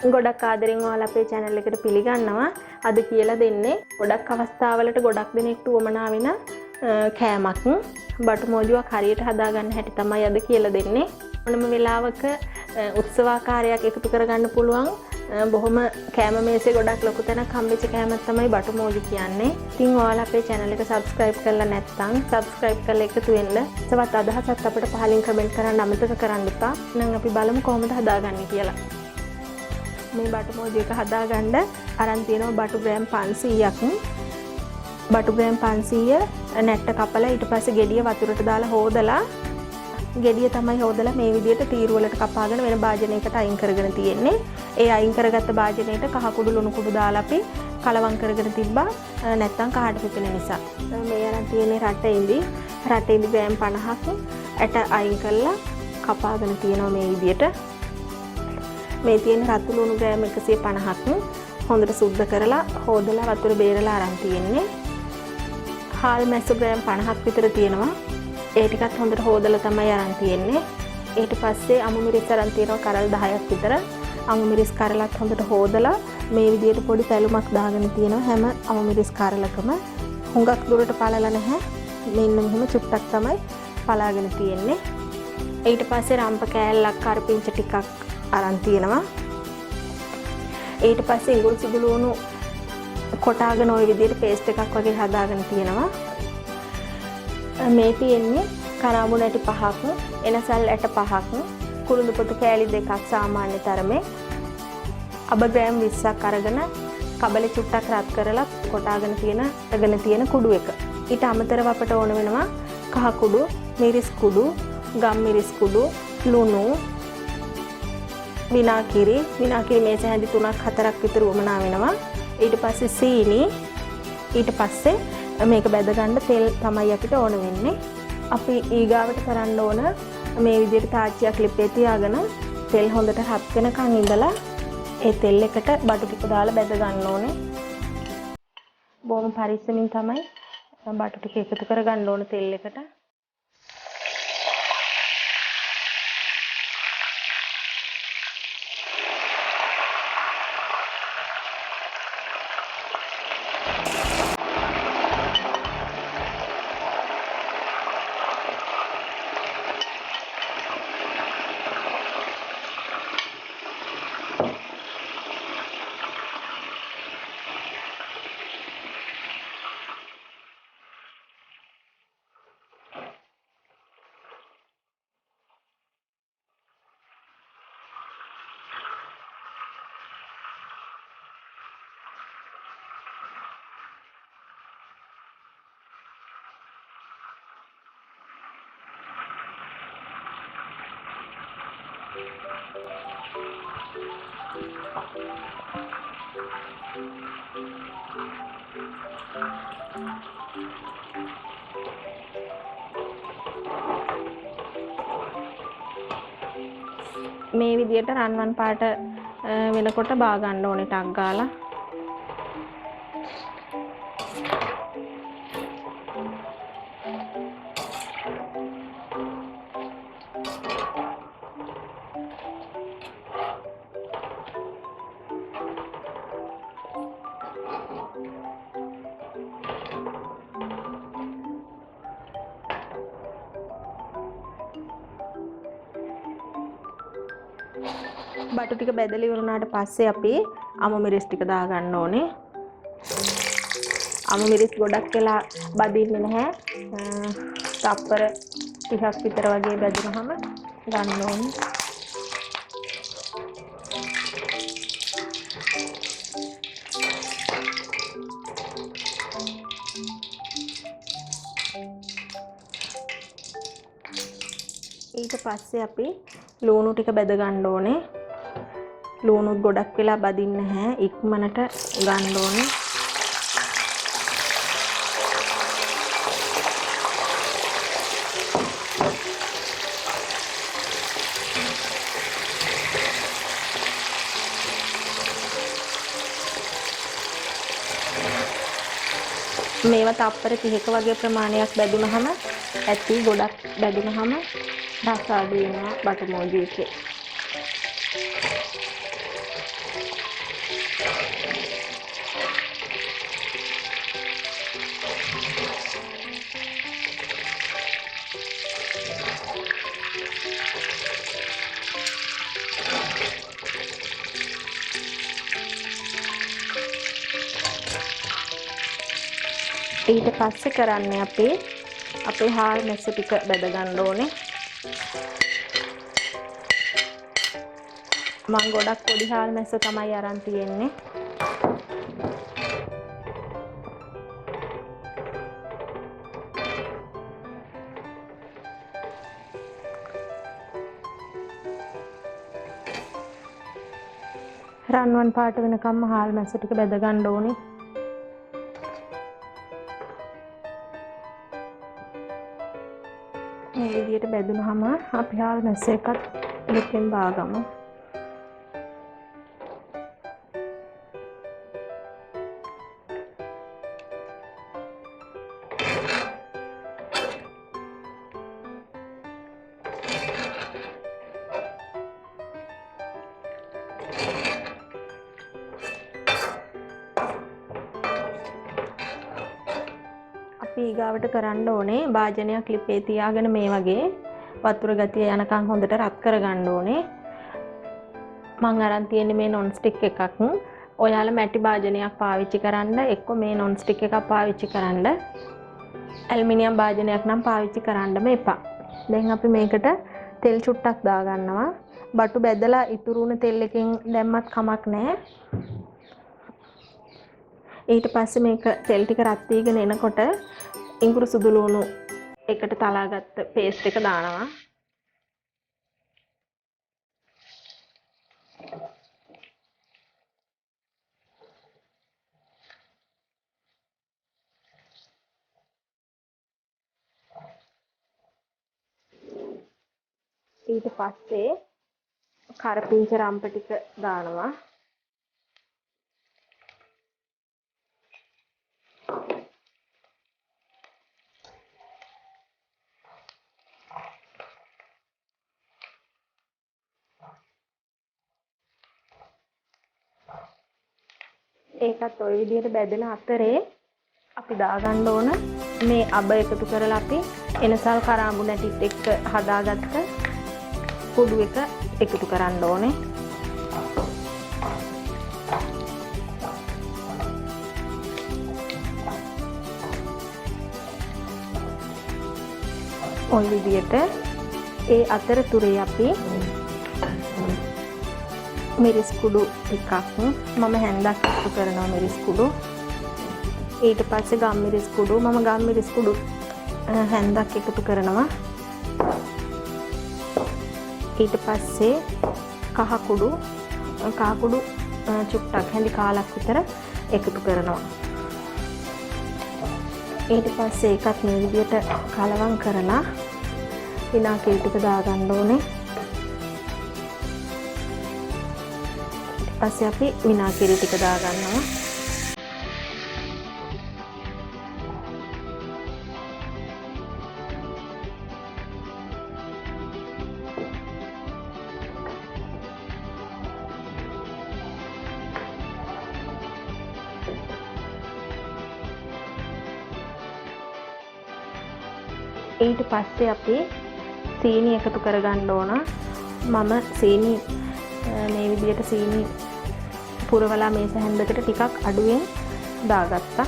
ගොඩක් ආදරෙන් ඔයාලා අපේ channel එකට පිළිගන්නවා. අද කියලා දෙන්නේ ගොඩක් අවස්ථාවලට ගොඩක් දෙනෙක්ට උවමනා වෙන කෑමක්. බටු මොජුවක් හරියට හදාගන්න හැටි තමයි අද කියලා දෙන්නේ. මොනම වෙලාවක උත්සවාකාරයක් එකතු කරගන්න පුළුවන් බොහොම කෑම මේසේ ගොඩක් ලොකු තැනක් හම්බෙච්ච කෑමක් තමයි බටු මොජු කියන්නේ. ඉතින් ඔයාලා අපේ channel එක subscribe කරලා නැත්නම් subscribe කරලා එකතු වෙන්න. තවත් අදහසක් අපිට පහලින් comment කරන්න අමතක කරන්න එපා. එහෙනම් අපි බලමු කොහොමද හදාගන්නේ කියලා. මේ බටු මොජු එක හදාගන්න අරන් තියෙනවා බටු ග්‍රෑම් 500ක්. බටු ග්‍රෑම් 500 නැට්ට කපලා ඊට පස්සේ ගෙඩිය වතුරට දාලා හොදලා ගෙඩිය තමයි හොදලා මේ විදිහට තීරු වලට කපාගෙන වෙන භාජනයකට අයින් කරගෙන තියෙන්නේ. ඒ අයින් කරගත්ත භාජනයට කහ කුඩු ලුණු කුඩු දාලා අපි කලවම් කරගෙන තිබ්බා. නැත්තම් කහට පිපෙන නිසා. මේ අරන් තියෙන්නේ රටෙන්දි ග්‍රෑම් 50ක් ඇට අයින් කරලා කපාගෙන තියෙනවා මේ විදිහට. මේ තියෙන රතු ලුණු ග්‍රෑම් 150ක් හොඳට සුද්ධ කරලා හොදලා වතුර බේරලා අරන් තියෙන්නේ. හාල් මැස්සු ග්‍රෑම් 50ක් විතර තියෙනවා. ඒ ටිකත් හොඳට හොදලා තමයි අරන් තියෙන්නේ. ඊට පස්සේ අමු මිරිස් අරන් තියෙනවා කරල් 10ක් විතර. අමු මිරිස් කරලත් හොඳට හොදලා මේ විදිහට පොඩි පැලුමක් දාගෙන තියෙනවා හැම අමු මිරිස් කරලකම. හුඟක් දුරට පළලා නැහැ. මෙන්න මෙහෙම චුට්ටක් තමයි පලාගෙන තියෙන්නේ. ඊට පස්සේ රම්ප කෑල්ලක් කරපිංච ටිකක් අරන් තියෙනවා. ඊට පස්සේ ඉඟුරු සුදු ලුණු කොටාගෙන ওই විදිහට පේස්ට් එකක් වගේ හදාගෙන තියෙනවා. මේ තියෙන්නේ කරාඹු නැටි 5ක්, එනසල් ඇට 5ක්, කුරුඳු පොතු කෑලි 2ක් සාමාන්‍ය තරමේ. අබ ග්‍රෑම් 20ක් අරගෙන කබලේ චුට්ටක් රත් කරලා කොටාගෙන තියෙන කුඩු එක. ඊට අමතරව අපට ඕන වෙනවා කහ කුඩු, මිරිස් කුඩු, ගම් මිරිස් කුඩු, ලුණු, විනාගිරි මේස හැඳි 3ක් 4ක් විතර වමනා වෙනවා. ඊට පස්සේ සීනි, ඊට පස්සේ මේක බැද ගන්න තෙල් තමයි අපිට ඕන වෙන්නේ. අපි ඊගාවට කරන්න ඕන මේ විදිහට තාච්චියක් ලිපේ තියාගෙන තෙල් හොඳට හත් වෙනකන් ඉඳලා ඒ තෙල් එකට බටු ටික දාලා බැද ගන්න ඕනේ. බොහොම පරිස්සමින් තමයි බටු ටික එකතු කරගන්න ඕන තෙල් එකට. මේ විදිහට රන්වන් පාට වෙනකොට බා ගන්න ඕනේ ටක් ගාලා. බටු ටික බැදලා ඉවරනාට පස්සේ අපි අමු මිරිස් ටික දා ගන්න ඕනේ. අමු මිරිස් ගොඩක් වෙලා බදින්නේ නැහැ. තප්පර 30ක් විතර වගේ බැදුනහම ගන්න ඕනේ. ඊට පස්සේ අපි ලුණු ටික බැද ගන්න ඕනේ. ලුණු ගොඩක් වෙලා බදින්නේ නැහැ. ඉක්මනට ගන්න ඕනේ. මේවා තප්පර 30ක වගේ ප්‍රමාණයක් බැදුනහම ඇති ගොඩක් බැදුනහම රස අඩු වෙනවා බටු මොජු එකේ. ඊට පස්සේ කරන්නේ අපි අපේ හාල් මැස්ස ටික බෙද ගන්න ඕනේ. මම ගොඩක් පොඩි හාල් මැස්ස තමයි අරන් තියෙන්නේ. රන්වන් පාට වෙනකම්ම හාල් මැස්ස ටික බෙද ගන්න ඕනේ. මේ විදිහට බෙදුනහම අපි හාල් මැස්ස එකත් දෙකෙන් දාගමු. ඊගාවට කරන්න ඕනේ භාජනයක් ලිපේ තියාගෙන මේ වගේ වතුර ගතිය යනකම් හොඳට රත් කරගන්න ඕනේ. මම අරන් තියෙන්නේ මේ non stick එකක්. ඔයාලා මැටි භාජනයක් පාවිච්චි කරන්න, එක්ක මේ non stick එකක් පාවිච්චි කරන්න. ඇලුමිනියම් භාජනයක් නම් පාවිච්චි කරන්නම එපා. දැන් අපි මේකට තෙල් චුට්ටක් දාගන්නවා. බටු බැදලා ඉතුරු වුණ තෙල් එකෙන් දැම්මත් කමක් නැහැ. ඊට පස්සේ මේක තෙල් ටික රත් වීගෙන එනකොට ඉඟුරු සුදු ලුණු එකට තලාගත්ත පේස්ට් එක දානවා. ඊට පස්සේ කරපිංච රම්ප ටික දානවා. ඒකත් ওই විදිහට බැදෙන අතරේ අපි දාගන්න ඕන මේ අබ එකතු කරලා අපි එනසල් කරාඹු නැටිත් එක්ක හදාගත්ත කුඩු එක එකතු කරන්න ඕනේ. ওই විදිහට ඒ අතරතුරේ අපි මිරිස් කුඩු ටිකක් මම හැන්දක් එකතු කරනවා මිරිස් කුඩු. ඊට පස්සේ ගම් මිරිස් කුඩු මම ගම් මිරිස් කුඩු හැන්දක් එකතු කරනවා. ඊට පස්සේ කහ කුඩු චුට්ටක් හැඳි කාලක් විතර එකතු කරනවා. ඊට පස්සේ ඒකත් මේ විදිහට කලවම් කරලා විනාකිරි ටික දාගන්න ඕනේ. පස්සේ අපි විනාකිරි ටික දාගන්නවා. ඊට පස්සේ අපි සීනි එකතු කරගන්න ඕන. මම සීනි මේ විදිහට සීනි පුරවලා මේස හැන්දකට ටිකක් අඩුවෙන් දාගත්තා.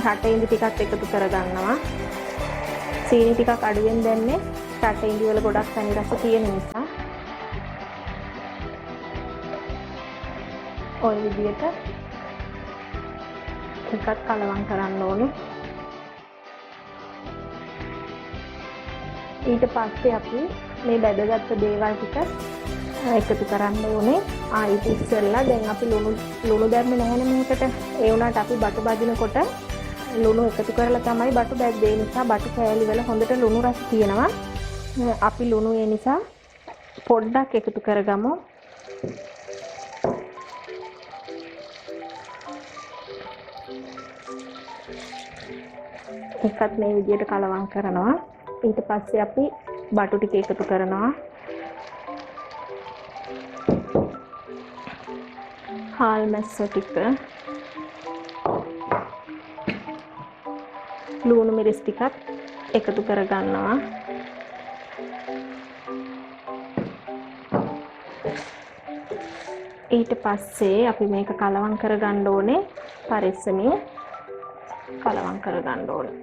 රට ඉඳි ටිකක් එකතු කරගන්නවා. සීනි ටිකක් අඩුවෙන් දැම්මේ රට ඉඳි වල ගොඩක් තනි රස තියෙන නිසා. ඔය විදිහට ටිකක් කලවම් කරන්න ඕනේ. ඊට පස්සේ අපි මේ බැදගත්ත දේවල් ටික එකතු කරන්න ඕනේ. ඊට ඉස්සෙල්ලා දැන් අපි ලුණු දැම්මේ නැහැනේ මේකට. ඒ වුණාට අපි බටු බදිනකොට ලුණු එකතු කරලා තමයි බටු බැද්දේ. ඒ නිසා බටු කෑලි වල හොඳට ලුණු රස තියෙනවා. අපි ලුණු ඒ නිසා පොඩ්ඩක් එකතු කරගමු. එකත් මේ විදිහට කලවම් කරනවා. ඊට පස්සේ අපි බටු ටික එකතු කරනවා. හාල් මැස්ස ටික මිරිස් ටිකක් එකතු කරගන්නවා. ඊට පස්සේ අපි මේක කලවම් කරගන්න ඕනේ. පරිස්සමින් කලවම් කරගන්න ඕනේ.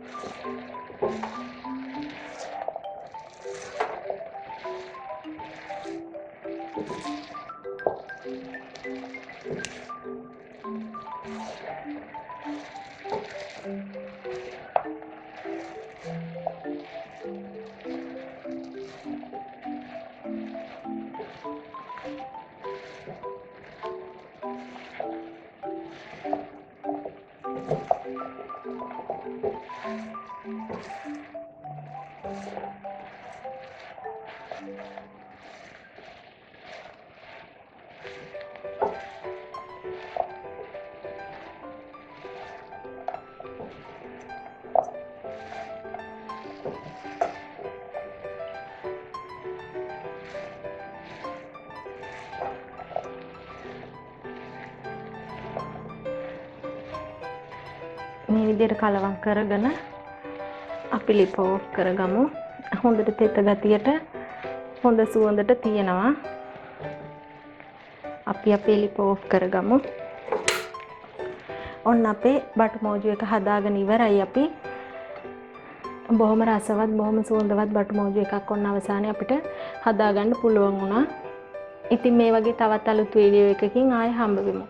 මේ විදිහට කලවම් කරගෙන අපි ලිප ඕෆ් කරගමු. හොඳට තෙත ගතියට හොඳ සුවඳට තියෙනවා. අපි අපේ ලිප ඕෆ් කරගමු. ඔන්න අපේ බටු මෝජු එක හදාගෙන ඉවරයි අපි. බොහොම රසවත් බොහොම සුවඳවත් බටු මෝජු එකක් ඔන්න අවසානයේ අපිට හදාගන්න පුළුවන් වුණා. ඉතින් මේ වගේ තවත් අලුත් වීඩියෝ එකකින් ආයෙ හම්බ වෙමු.